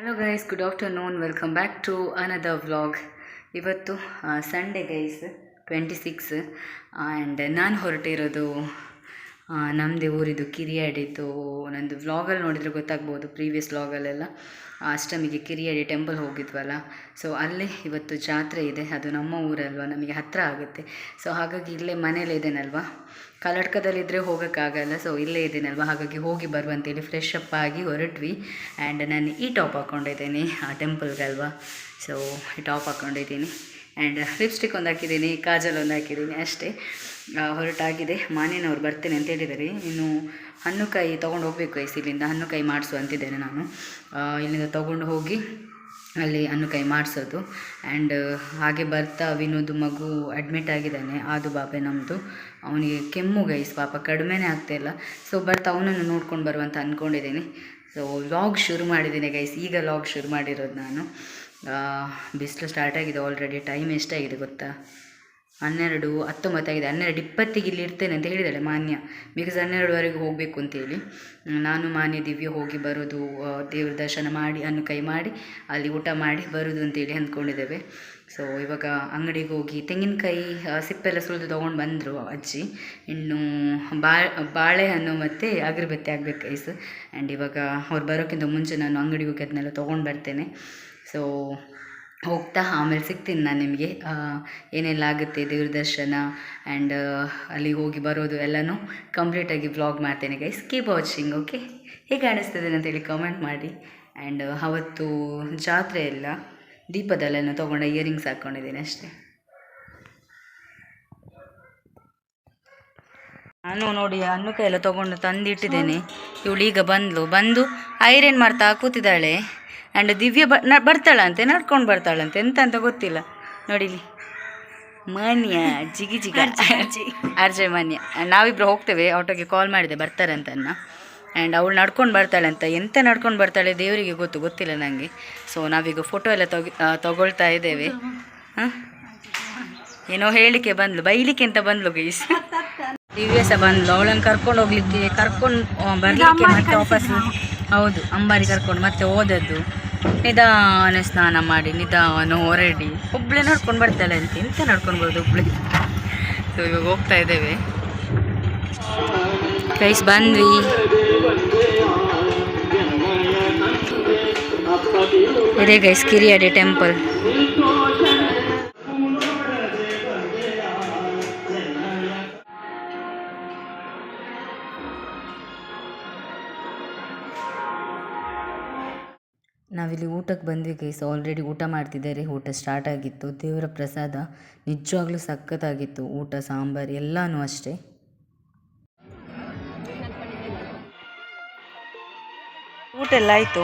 Hello guys, good afternoon. Welcome back to another vlog. ಇವತ್ತು Sunday guys, 26 and ನಾನು ಹೊರಟಿರೋದು ನಮ್ಮದೇ ಊರಿದ್ದು ಕಿರಿಯಾಡಿದ್ದು. ನಂದು ವ್ಲಾಗಲ್ಲಿ ನೋಡಿದರೆ ಗೊತ್ತಾಗ್ಬೋದು, ಪ್ರೀವಿಯಸ್ ವ್ಲಾಗಲ್ಲೆಲ್ಲ ಅಷ್ಟಮಿಗೆ ಕಿರಿಯಾಡಿ ಟೆಂಪಲ್ ಹೋಗಿದ್ವಲ್ಲ. ಸೊ ಅಲ್ಲೇ ಇವತ್ತು ಜಾತ್ರೆ ಇದೆ. ಅದು ನಮ್ಮ ಊರಲ್ವ, ನಮಗೆ ಹತ್ತಿರ ಆಗುತ್ತೆ. ಸೊ ಹಾಗಾಗಿ ಇಲ್ಲೇ ಮನೇಲಿ ಇದ್ದೇನಲ್ವ, ಕಲ್ಲಡ್ಕದಲ್ಲಿದ್ದರೆ ಹೋಗೋಕ್ಕಾಗಲ್ಲ. ಸೊ ಇಲ್ಲೇ ಇದ್ದೀನಲ್ವ, ಹಾಗಾಗಿ ಹೋಗಿ ಬರುವಂತೇಳಿ ಫ್ರೆಶ್ ಅಪ್ ಆಗಿ ಹೊರಟ್ವಿ. ಆ್ಯಂಡ್ ನಾನು ಈ ಟಾಪ್ ಹಾಕ್ಕೊಂಡಿದ್ದೀನಿ ಆ ಟೆಂಪಲ್ಗಲ್ವ. ಸೊ ಈ ಟಾಪ್ ಹಾಕ್ಕೊಂಡಿದ್ದೀನಿ ಆ್ಯಂಡ್ ಲಿಪ್ಸ್ಟಿಕ್ ಒಂದು ಹಾಕಿದ್ದೀನಿ, ಕಾಜಲ್ ಒಂದು ಹಾಕಿದ್ದೀನಿ, ಅಷ್ಟೇ. ಹೊರಟಾಗಿದೆ. ಮಾನೇನವ್ರು ಬರ್ತೇನೆ ಅಂತ ಹೇಳಿದ್ದಾರೆ. ಇನ್ನು ಹಣ್ಣುಕಾಯಿ ತೊಗೊಂಡು ಹೋಗಬೇಕು ಗೈಸ್. ಇಲ್ಲಿಂದ ಹಣ್ಣುಕಾಯಿ ಮಾಡಿಸು ಅಂತಿದ್ದೇನೆ ನಾನು. ಇಲ್ಲಿಂದ ತೊಗೊಂಡು ಹೋಗಿ ಅಲ್ಲಿ ಹಣ್ಣುಕಾಯಿ ಮಾಡಿಸೋದು. ಆ್ಯಂಡ್ ಹಾಗೆ ಬರ್ತಾ ವಿನೋದು ಮಗು ಅಡ್ಮಿಟ್ ಆಗಿದ್ದಾನೆ, ಆದು ಬಾಬೆ ನಮ್ಮದು. ಅವನಿಗೆ ಕೆಮ್ಮು ಗೈಸ್, ಪಾಪ ಕಡಿಮೆನೇ ಆಗ್ತಾಯಿಲ್ಲ. ಸೊ ಬರ್ತಾ ಅವನನ್ನು ನೋಡ್ಕೊಂಡು ಬರುವಂತ ಅಂದ್ಕೊಂಡಿದ್ದೀನಿ. ಸೊ ವ್ಲಾಗ್ ಶುರು ಮಾಡಿದ್ದೀನಿ ಗೈಸ್, ಈಗ ವ್ಲಾಗ್ ಶುರು ಮಾಡಿರೋದು ನಾನು. ಬಿಸಿಲು ಸ್ಟಾರ್ಟ್ ಆಗಿದೆ ಆಲ್ರೆಡಿ. ಟೈಮ್ ಎಷ್ಟಾಗಿದೆ ಗೊತ್ತಾ? 12:19 ಆಗಿದೆ. 12:20 ಇಲ್ಲಿ ಇರ್ತೇನೆ ಅಂತ ಹೇಳಿದ್ದಾಳೆ ಮಾನ್ಯ, ಬಿಕಾಸ್ 12ವರೆಗೆ ಹೋಗಬೇಕು ಅಂತೇಳಿ. ನಾನು ಮಾನ್ಯ ದಿವ್ಯ ಹೋಗಿ ಬರೋದು, ದೇವ್ರ ದರ್ಶನ ಮಾಡಿ ಹಣ್ಣುಕಾಯಿ ಮಾಡಿ ಅಲ್ಲಿ ಊಟ ಮಾಡಿ ಬರೋದು ಅಂತೇಳಿ ಅಂದ್ಕೊಂಡಿದ್ದೇವೆ. ಸೊ ಇವಾಗ ಅಂಗಡಿಗೆ ಹೋಗಿ ತೆಂಗಿನಕಾಯಿ ಸಿಪ್ಪೆಲ್ಲ ಸುಲಿದು ತೊಗೊಂಡು ಬಂದರು ಅಜ್ಜಿ. ಇನ್ನು ಬಾಳೆಹಣ್ಣು ಮತ್ತು ಅಗರಬತ್ತಿ ಆಗಬೇಕು ಗೈಸ್. ಆ್ಯಂಡ್ ಇವಾಗ ಅವ್ರು ಬರೋಕ್ಕಿಂತ ಮುಂಚೆ ನಾನು ಅಂಗಡಿಗೆ ಹೋಗಿ ಅದನ್ನೆಲ್ಲ ತೊಗೊಂಡು ಬರ್ತೇನೆ. ಸೊ ಹೋಗ್ತಾ ಆಮೇಲೆ ಸಿಗ್ತೀನಿ ನಾನು ನಿಮಗೆ, ಏನೆಲ್ಲ ಆಗುತ್ತೆ ದೇವ್ರ ದರ್ಶನ ಆ್ಯಂಡ್ ಅಲ್ಲಿ ಹೋಗಿ ಬರೋದು ಎಲ್ಲನೂ ಕಂಪ್ಲೀಟಾಗಿ ವ್ಲಾಗ್ ಮಾಡ್ತೇನೆ ಗೈಸ್. Keep watching. ಓಕೆ, ಹೇಗೆ ಕಾಣಿಸ್ತದೆ ಅಂತೇಳಿ ಕಮೆಂಟ್ ಮಾಡಿ. ಆ್ಯಂಡ್ ಅವತ್ತು ಜಾತ್ರೆ ಎಲ್ಲ ದೀಪದಲ್ಲೆಲ್ಲ ತೊಗೊಂಡ ಇಯರಿಂಗ್ಸ್ ಹಾಕ್ಕೊಂಡಿದ್ದೀನಿ ಅಷ್ಟೇ. ನಾನು ನೋಡಿ ಹಣ್ಣುಕಾಯಿ ಎಲ್ಲ ತೊಗೊಂಡು ತಂದಿಟ್ಟಿದ್ದೇನೆ. ಇವಳು ಈಗ ಬಂದು ಐರನ್ ಮಾಡ್ತಾ ಕೂತಿದ್ದಾಳೆ. ಆ್ಯಂಡ್ ದಿವ್ಯ ಬರ್ತಾಳಂತೆ, ನಡ್ಕೊಂಡು ಬರ್ತಾಳಂತೆ, ಎಂತ ಅಂತ ಗೊತ್ತಿಲ್ಲ. ನೋಡಿಲಿ ಮಾನ್ಯ ಜಿಗಿ ಅರ್ಜೆ ಮಾನ್ಯ. ನಾವಿಬ್ಬರು ಹೋಗ್ತೇವೆ, ಆಟೋಗೆ ಕಾಲ್ ಮಾಡಿದೆ ಬರ್ತಾರೆ ಅಂತ. ಆ್ಯಂಡ್ ಅವಳು ನಡ್ಕೊಂಡು ಬರ್ತಾಳೆ ಅಂತ, ಎಂತ ನಡ್ಕೊಂಡು ಬರ್ತಾಳೆ ದೇವರಿಗೆ ಗೊತ್ತಿಲ್ಲ ನನಗೆ. ಸೊ ನಾವೀಗ ಫೋಟೋ ಎಲ್ಲ ತಗೊಳ್ತಾ ಇದ್ದೇವೆ. ಏನೋ ಹೇಳಿಕೆ ಬಂದ್ಲು, ಬೈಲಿಕ್ಕೆ ಅಂತ ಬಂದ್ಲು ಗೈಸ್. ದಿವ್ಯ ಸಹ ಬಂದ್ಲು, ಅವಳನ್ನು ಕರ್ಕೊಂಡು ಹೋಗ್ಲಿಕ್ಕೆ, ಕರ್ಕೊಂಡು ಬರಲಿಕ್ಕೆ ಮತ್ತೆ ವಾಪಸ್. ಹೌದು, ಅಂಬಾರಿ ಕರ್ಕೊಂಡು ಮತ್ತೆ ಹೋದದ್ದು. ನಿಧಾನ ಸ್ನಾನ ಮಾಡಿ ನಿಧಾನ ಹೊರಡಿ ಒಬ್ಬಳೇ ನಡ್ಕೊಂಡು ಬರ್ತಾಳೆ ಅಂತ. ಎಂತ ನಡ್ಕೊಂಡು ಬರೋದು ಒಬ್ಬಳೇ. ಸೊ ಇವಾಗ ಹೋಗ್ತಾ ಇದ್ದೇವೆ ಗೈಸ್, ಬಂದ್ವಿ. ಇದೇ ಗೈಸ್ ಕಿರಿಯಾಡಿ ಟೆಂಪಲ್. ನಾವಿಲ್ಲಿ ಊಟಕ್ಕೆ ಬಂದ್ವಿ ಗೈಸ್. ಆಲ್ರೆಡಿ ಊಟ ಮಾಡ್ತಿದ್ದಾರೆ. ಊಟ ಸ್ಟಾರ್ಟ್ ಆಗಿತ್ತು. ದೇವರ ಪ್ರಸಾದ ನಿಜವಾಗ್ಲೂ ಸಖತ್ತಾಗಿತ್ತು. ಊಟ ಸಾಂಬಾರು ಎಲ್ಲನೂ ಅಷ್ಟೇ. ಊಟ ಎಲ್ಲ ಆಯಿತು.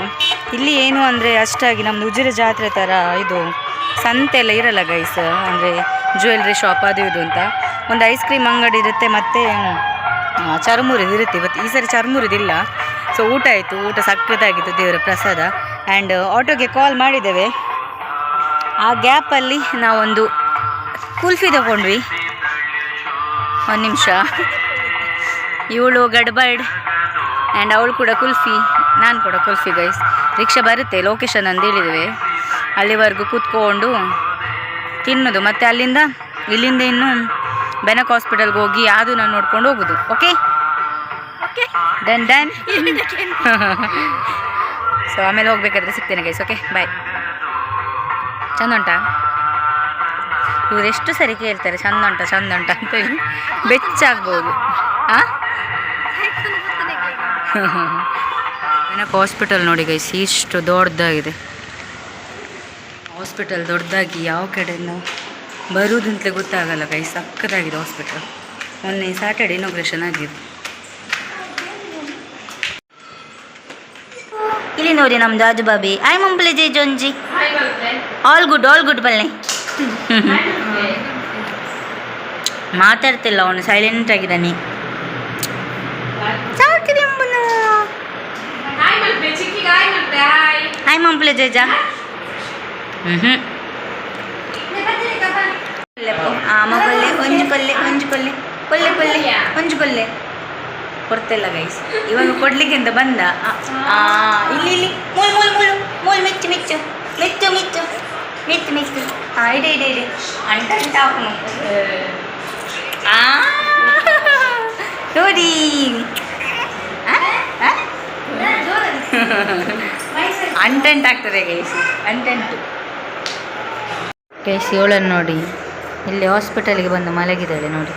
ಇಲ್ಲಿ ಏನು ಅಂದರೆ ಅಷ್ಟಾಗಿ ನಮ್ಮದು ಉಜಿರೆ ಜಾತ್ರೆ ಥರ ಇದು ಸಂತೆ ಎಲ್ಲ ಇರಲ್ಲ ಗೈಸ್. ಅಂದರೆ ಜ್ಯುವೆಲ್ರಿ ಶಾಪ್ ಅದು ಇದು ಅಂತ. ಒಂದು ಐಸ್ ಕ್ರೀಮ್ ಅಂಗಡಿ ಇರುತ್ತೆ, ಮತ್ತು ಚರ್ಮುರಿದು ಇರುತ್ತೆ. ಇವತ್ತು ಈ ಸರಿ ಚರ್ಮುರಿದಿಲ್ಲ. ಸೊ ಊಟ ಆಯಿತು. ಊಟ ಸಖತ್ತಾಗಿತ್ತು, ದೇವರ ಪ್ರಸಾದ. ಆ್ಯಂಡ್ ಆಟೋಗೆ ಕಾಲ್ ಮಾಡಿದ್ದೇವೆ. ಆ ಗ್ಯಾಪಲ್ಲಿ ನಾವೊಂದು ಕುಲ್ಫಿ ತಗೊಂಡ್ವಿ. ಒಂದು ನಿಮಿಷ, ಇವಳು ಗಡ್ಬಡ್ ಆ್ಯಂಡ್ ಅವಳು ಕೂಡ ಕುಲ್ಫಿ, ನಾನು ಕೂಡ ಕುಲ್ಫಿ ಗೈಸ್. ರಿಕ್ಷಾ ಬರುತ್ತೆ, ಲೊಕೇಶನ್ ಅಂತ ಹೇಳಿದ್ದೇವೆ, ಅಲ್ಲಿವರೆಗೂ ಕೂತ್ಕೊಂಡು ತಿನ್ನೋದು. ಮತ್ತು ಇಲ್ಲಿಂದ ಇನ್ನು ಬೆನಕ್ ಹಾಸ್ಪಿಟಲ್ಗೆ ಹೋಗಿ ಅದು ನಾನು ನೋಡ್ಕೊಂಡು ಹೋಗೋದು. Okay done. ಸೊ ಆಮೇಲೆ ಹೋಗ್ಬೇಕಾದ್ರೆ ಸಿಗ್ತೇನೆ ಗೈಸ್. Okay bye. ಚಂದ ಉಂಟಾ? ಇವ್ರು ಎಷ್ಟು ಸರಿ ಕೇಳ್ತಾರೆ ಚಂದ ಉಂಟಾ ಅಂತೇಳಿ, ಬೆಚ್ಚಾಗ್ಬೋದು. ಬೆನಕ್ ಹಾಸ್ಪಿಟಲ್ ನೋಡಿ ಗೈಸ್, ಇಷ್ಟು ದೊಡ್ಡದಾಗಿದೆ ಹಾಸ್ಪಿಟಲ್. ದೊಡ್ಡದಾಗಿ ಯಾವ ಕಡೆಯಿಂದ ಬರುವುದಂತಲೇ ಗೊತ್ತಾಗಲ್ಲ ಗೈಸ್. ಸಕ್ಕತ್ತಾಗಿದೆ ಹಾಸ್ಪಿಟಲ್. ಮೊನ್ನೆ ಸ್ಯಾಟರ್ಡೆ ಇನಾಗ್ರೇಷನ್ ಆಗಿದೆ. ಇಲ್ಲಿ ನೋಡಿ ನಮ್ದು ಆಜು ಬಾಬಿ. ಆಯ್ ಮಂಪಲೆ ಜೈ ಜೊಂಜಿ. ಆಲ್ ಗುಡ್ ಬಲ್ಲೆ. ಮಾತಾಡ್ತಿಲ್ಲ ಅವನು, ಸೈಲೆಂಟ್ ಆಗಿದ್ದಾನೆ. ಆಯ್ ಮಂಪಲೆ ಜೈಜ. ಮಗಲ್ಲೆ ಒಂಜು ಕೊಲ್ಲೆ ಕೊಡ್ತಿಲ್ಲ ಗೈಸ್. ಇವಾಗ ಕೊಡ್ಲಿಕ್ಕೆ ಅಂತ ಬಂದ. ಇಲ್ಲಿ ಮೂಲ್ ಮೆಚ್ಚ ಇದೆ ಇದೆ ಇದೆ ಅಂಟ ನೋಡಿ ಅಂಟೆಂಟ್ ಆಗ್ತದೆ ಗೈಸ್ ಅಂಟೆಂಟು ಗೈಸ್ ಇವಳನ್ನು ನೋಡಿ ಇಲ್ಲಿ ಹಾಸ್ಪಿಟಲ್ಗೆ ಬಂದು ಮಲಗಿದ್ದಾಳೆ ನೋಡಿ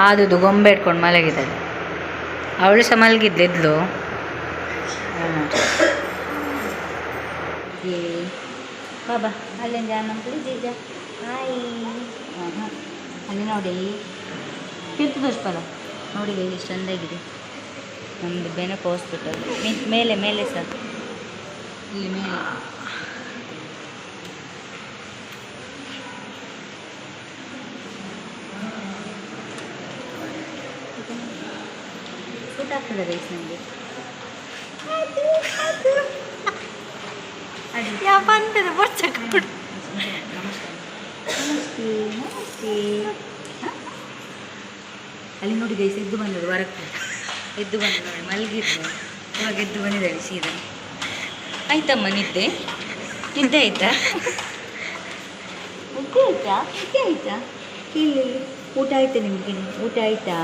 ಆದುದು ಗೊಂಬೆ ಇಟ್ಕೊಂಡು ಮಲಗಿದ್ದಾಳೆ ಅವಳು ಸಹ ಮಲಗಿದ್ದಿದ್ಲು ಬಾಬಾ ಅಲ್ಲಿಂದ ನಮ್ಮ ಜೀಜ ಹಾಯ್ ಅಲ್ಲಿ ನೋಡಿ ತೀರ್ಥ ದೋಷಪಲ ನೋಡಿ ಎಷ್ಟು ಚೆಂದಾಗಿದೆ ನಮ್ಮದು ಬೆನಕ ಹಾಸ್ಪಿಟಲ್ ಮೇಲೆ ಮೇಲೆ ಸರ್ ಇಲ್ಲಿ ಮೇಲೆ ಸೂಟ್ ಆಗ್ತದೆ ರೈಸ್ ನನಗೆ ಬಂತದೆ ನಮಸ್ತೆ ನಮಸ್ತೆ ಅಲ್ಲಿ ನೋಡಿ ಗೈಸ್ ಎದ್ದು ಬಂದದ್ದು ಹೊರಕ್ಕೆ ಎದ್ದು ಬಂದು ನೋಡಿ ಮಲಗಿದ್ದು ಇವಾಗ ಎದ್ದು ಬಂದಿದ್ದಾಳೆ ಸೀದಾ ಆಯ್ತಮ್ಮ ನಿದ್ದೆ ನಿದ್ದೆ ಆಯ್ತಾ ನಿದ್ದೆ ಆಯ್ತಾ ನಿದ್ದೆ ಆಯ್ತಾ ಇಲ್ಲಿ ಊಟ ಆಯ್ತಾ ನಿಮಗೆ ಊಟ ಆಯ್ತಾ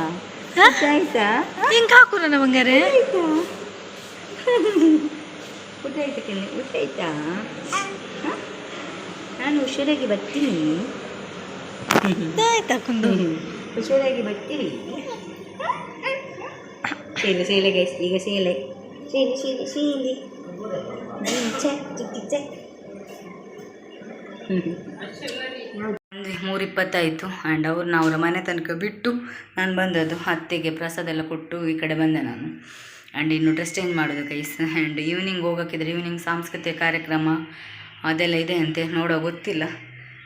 ಊಟ ಆಯ್ತಾ ಹಿಂಗೆ ಹಾಕು ನನ್ನ ಬಂಗಾರೆ ಆಯ್ತಾ ಊಟ ಆಯ್ತಾ ಕೆನೆ ಊಟ ಆಯ್ತಾ ನಾನು ಹುಷಾರಾಗಿ ಬರ್ತೀನಿ ಆಯ್ತಾ ಕುಂದು ಹುಷಾರಾಗಿ ಬರ್ತೀವಿ ಸೇಲೆ ಸೇಲೆ ಗೈಸ್ ಈಗ ಸೇಲೆ ಸೇಲೆ ಸೇಲೆ ಸೇಲೆ ಅಂದರೆ 3:20 ಆ್ಯಂಡ್ ಅವ್ರನ್ನ ಅವರ ಮನೆ ತನಕ ಬಿಟ್ಟು ನಾನು ಬಂದದ್ದು ಅತ್ತೆಗೆ ಪ್ರಸಾದ ಎಲ್ಲ ಕೊಟ್ಟು ಈ ಕಡೆ ಬಂದೆ ನಾನು ಆ್ಯಂಡ್ ಇನ್ನು ಡ್ರೆಸ್ ಚೇಂಜ್ ಮಾಡೋದು ಗೈಸ್ ಆ್ಯಂಡ್ ಈವ್ನಿಂಗ್ ಹೋಗೋಕ್ಕಿದ್ರೆ ಈವ್ನಿಂಗ್ ಸಾಂಸ್ಕೃತಿಕ ಕಾರ್ಯಕ್ರಮ ಅದೆಲ್ಲ ಇದೆ ಅಂತೆ ನೋಡೋ ಗೊತ್ತಿಲ್ಲ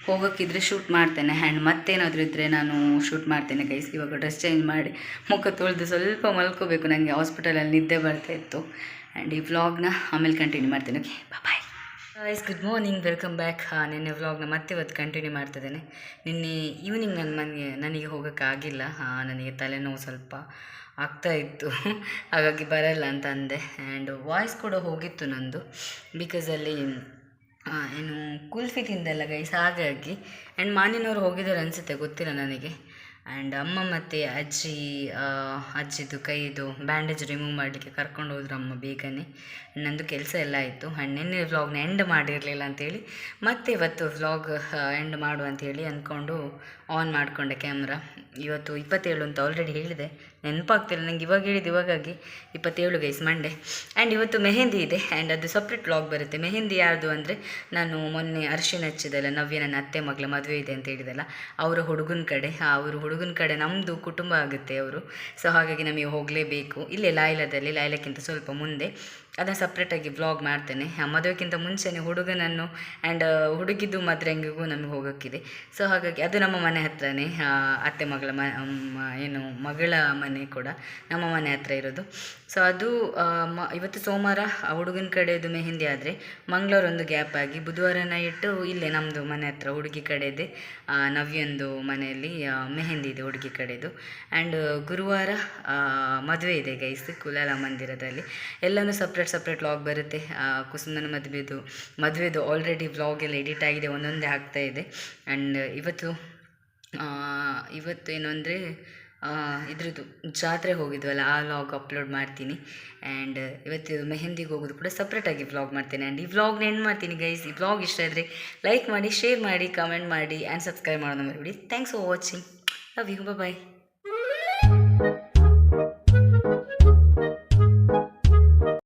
ಹೋಗೋಕ್ಕಿದ್ರೆ ಶೂಟ್ ಮಾಡ್ತೇನೆ ಆ್ಯಂಡ್ ಮತ್ತೇನಾದರೂ ಇದ್ದರೆ ನಾನು ಶೂಟ್ ಮಾಡ್ತೇನೆ ಗೈಸ್ ಇವಾಗ ಡ್ರೆಸ್ ಚೇಂಜ್ ಮಾಡಿ ಮುಖ ತೊಳೆದು ಸ್ವಲ್ಪ ಮಲ್ಕೋಬೇಕು ನನಗೆ ಹಾಸ್ಪಿಟಲಲ್ಲಿ ನಿದ್ದೆ ಬರ್ತಾಯಿತ್ತು ಆ್ಯಂಡ್ ಈ ವ್ಲಾಗ್ನ ಆಮೇಲೆ ಕಂಟಿನ್ಯೂ ಮಾಡ್ತೇನೆ okay bye guys good morning welcome back ನಿನ್ನೆ ವ್ಲಾಗ್ನ ಮತ್ತೆ ಇವತ್ತು ಕಂಟಿನ್ಯೂ ಮಾಡ್ತಿದ್ದೇನೆ ನಿನ್ನೆ ಈವ್ನಿಂಗ್ ನನಗೆ ಹೋಗೋಕ್ಕಾಗಿಲ್ಲ ನನಗೆ ತಲೆನೋವು ಸ್ವಲ್ಪ ಆಗ್ತಾಯಿತ್ತು ಹಾಗಾಗಿ ಬರಲ್ಲ ಅಂತ ಅಂದೆ ಆ್ಯಂಡ್ ವಾಯ್ಸ್ ಕೂಡ ಹೋಗಿತ್ತು ನಂದು ಬಿಕಾಸ್ ಅಲ್ಲಿ ಏನು ಕುಲ್ಫಿ ತಿಂದಲ್ಲ ಗೈಸ್ ಹಾಗಾಗಿ ಆ್ಯಂಡ್ ಮಾನಿನವರು ಹೋಗಿದ್ದಾರೆ ಅನಿಸುತ್ತೆ ಗೊತ್ತಿಲ್ಲ ನನಗೆ ಆ್ಯಂಡ್ ಅಮ್ಮ ಮತ್ತು ಅಜ್ಜಿದು ಕೈದು ಬ್ಯಾಂಡೇಜ್ ರಿಮೂವ್ ಮಾಡಲಿಕ್ಕೆ ಕರ್ಕೊಂಡು ಹೋದ್ರು ಅಮ್ಮ ಬೇಗನೆ ನಂದು ಕೆಲಸ ಎಲ್ಲ ಆಯಿತು ಆ್ಯಂಡ್ ನಿನ್ನೆ ವ್ಲಾಗ್ನ ಎಂಡ್ ಮಾಡಿರಲಿಲ್ಲ ಅಂಥೇಳಿ ಮತ್ತೆ ಇವತ್ತು ವ್ಲಾಗ್ ಎಂಡ್ ಮಾಡುವ ಅಂಥೇಳಿ ಅಂದ್ಕೊಂಡು ಆನ್ ಮಾಡಿಕೊಂಡೆ ಕ್ಯಾಮ್ರಾ ಇವತ್ತು 27 ಅಂತ ಆಲ್ರೆಡಿ ಹೇಳಿದೆ ನೆನಪಾಗ್ತಿಲ್ಲ ನನಗೆ ಇವಾಗ ಹೇಳಿದ್ದು ಇವಾಗಾಗಿ 27 ಗೈಸ್ ಮಂಡೇ ಆ್ಯಂಡ್ ಇವತ್ತು ಮೆಹಂದಿ ಇದೆ ಆ್ಯಂಡ್ ಅದು ಸಪ್ರೇಟ್ ವ್ಲಾಗ್ ಬರುತ್ತೆ ಮೆಹಂದಿ ಯಾರ್ದು ಅಂದರೆ ನಾನು ಮೊನ್ನೆ ಅರಿಶಿನ ಹಚ್ಚಿದಲ್ಲ ನವ್ಯ ನನ್ನ ಅತ್ತೆ ಮಗಳ ಮದುವೆ ಇದೆ ಅಂತ ಹೇಳಿದಲ್ಲ ಅವರ ಹುಡುಗನ ಕಡೆ ಹುಡುಗನ ಕಡೆ ನಮ್ಮದು ಕುಟುಂಬ ಆಗುತ್ತೆ ಅವರು ಸೊ ಹಾಗಾಗಿ ನಮಗೆ ಹೋಗಲೇಬೇಕು ಇಲ್ಲೇ ಲಾಯ್ಲಕ್ಕಿಂತ ಸ್ವಲ್ಪ ಮುಂದೆ ಅದನ್ನು ಸಪ್ರೇಟಾಗಿ ವ್ಲಾಗ್ ಮಾಡ್ತೇನೆ ಮದುವೆಗಿಂತ ಮುಂಚೆನೇ ಹುಡುಗನನ್ನು ಆ್ಯಂಡ್ ಹುಡುಗಿದ್ದು ಮದುವೆಂಗಿಗೂ ನಮಗೆ ಹೋಗೋಕ್ಕಿದೆ ಸೊ ಹಾಗಾಗಿ ಅದು ನಮ್ಮ ಮನೆ ಹತ್ರನೇ ಅತ್ತೆ ಮಗಳ ಏನು ಮಗಳ ಮನೆ ಕೂಡ ನಮ್ಮ ಮನೆ ಹತ್ರ ಇರೋದು ಸೊ ಅದು ಇವತ್ತು ಸೋಮವಾರ ಹುಡುಗನ ಕಡೆದು ಮೆಹಂದಿ ಆದರೆ ಮಂಗಳವಾರ ಒಂದು ಗ್ಯಾಪ್ ಆಗಿ ಬುಧವಾರ ನೈಟು ಇಲ್ಲೇ ನಮ್ಮದು ಮನೆ ಹತ್ರ ಹುಡುಗಿ ಕಡೆದೆ ನವ್ಯಂದು ಮನೆಯಲ್ಲಿ ಮೆಹಂದಿ ಇದೆ ಹುಡುಗಿ ಕಡೆದು ಆ್ಯಂಡ್ ಗುರುವಾರ ಮದುವೆ ಇದೆ ಗೈಸ್ ಕುಲಾಲ ಮಂದಿರದಲ್ಲಿ ಎಲ್ಲನೂ ಸಪ್ರೇಟ್ ವ್ಲಾಗ್ ಬರುತ್ತೆ ಕುಸುಮನ ಮದುವೆದು ಆಲ್ರೆಡಿ ವ್ಲಾಗ್ ಎಲ್ಲ ಎಡಿಟ್ ಆಗಿದೆ ಒಂದೊಂದೇ ಆಗ್ತಾ ಇದೆ ಆ್ಯಂಡ್ ಇವತ್ತು ಏನು ಅಂದರೆ ಇದ್ರದ್ದು ಜಾತ್ರೆ ಹೋಗಿದ್ವಲ್ಲ ಆ ವ್ಲಾಗ್ ಅಪ್ಲೋಡ್ ಮಾಡ್ತೀನಿ ಆ್ಯಂಡ್ ಇವತ್ತು ಮೆಹಂದಿಗೆ ಹೋಗೋದು ಕೂಡ ಸಪ್ರೇಟಾಗಿ ವ್ಲಾಗ್ ಮಾಡ್ತೇನೆ ಆ್ಯಂಡ್ ಈ ವ್ಲಾಗ್ನ ಎಂಡ್ ಮಾಡ್ತೀನಿ ಗೈಸ್ ಈ ವ್ಲಾಗ್ ಇಷ್ಟ ಆದರೆ ಲೈಕ್ ಮಾಡಿ ಶೇರ್ ಮಾಡಿ ಕಮೆಂಟ್ ಮಾಡಿ ಆ್ಯಂಡ್ ಸಬ್ಸ್ಕ್ರೈಬ್ ಮಾಡೋದು ಮರಿಬೇಡಿ thanks for watching love you bye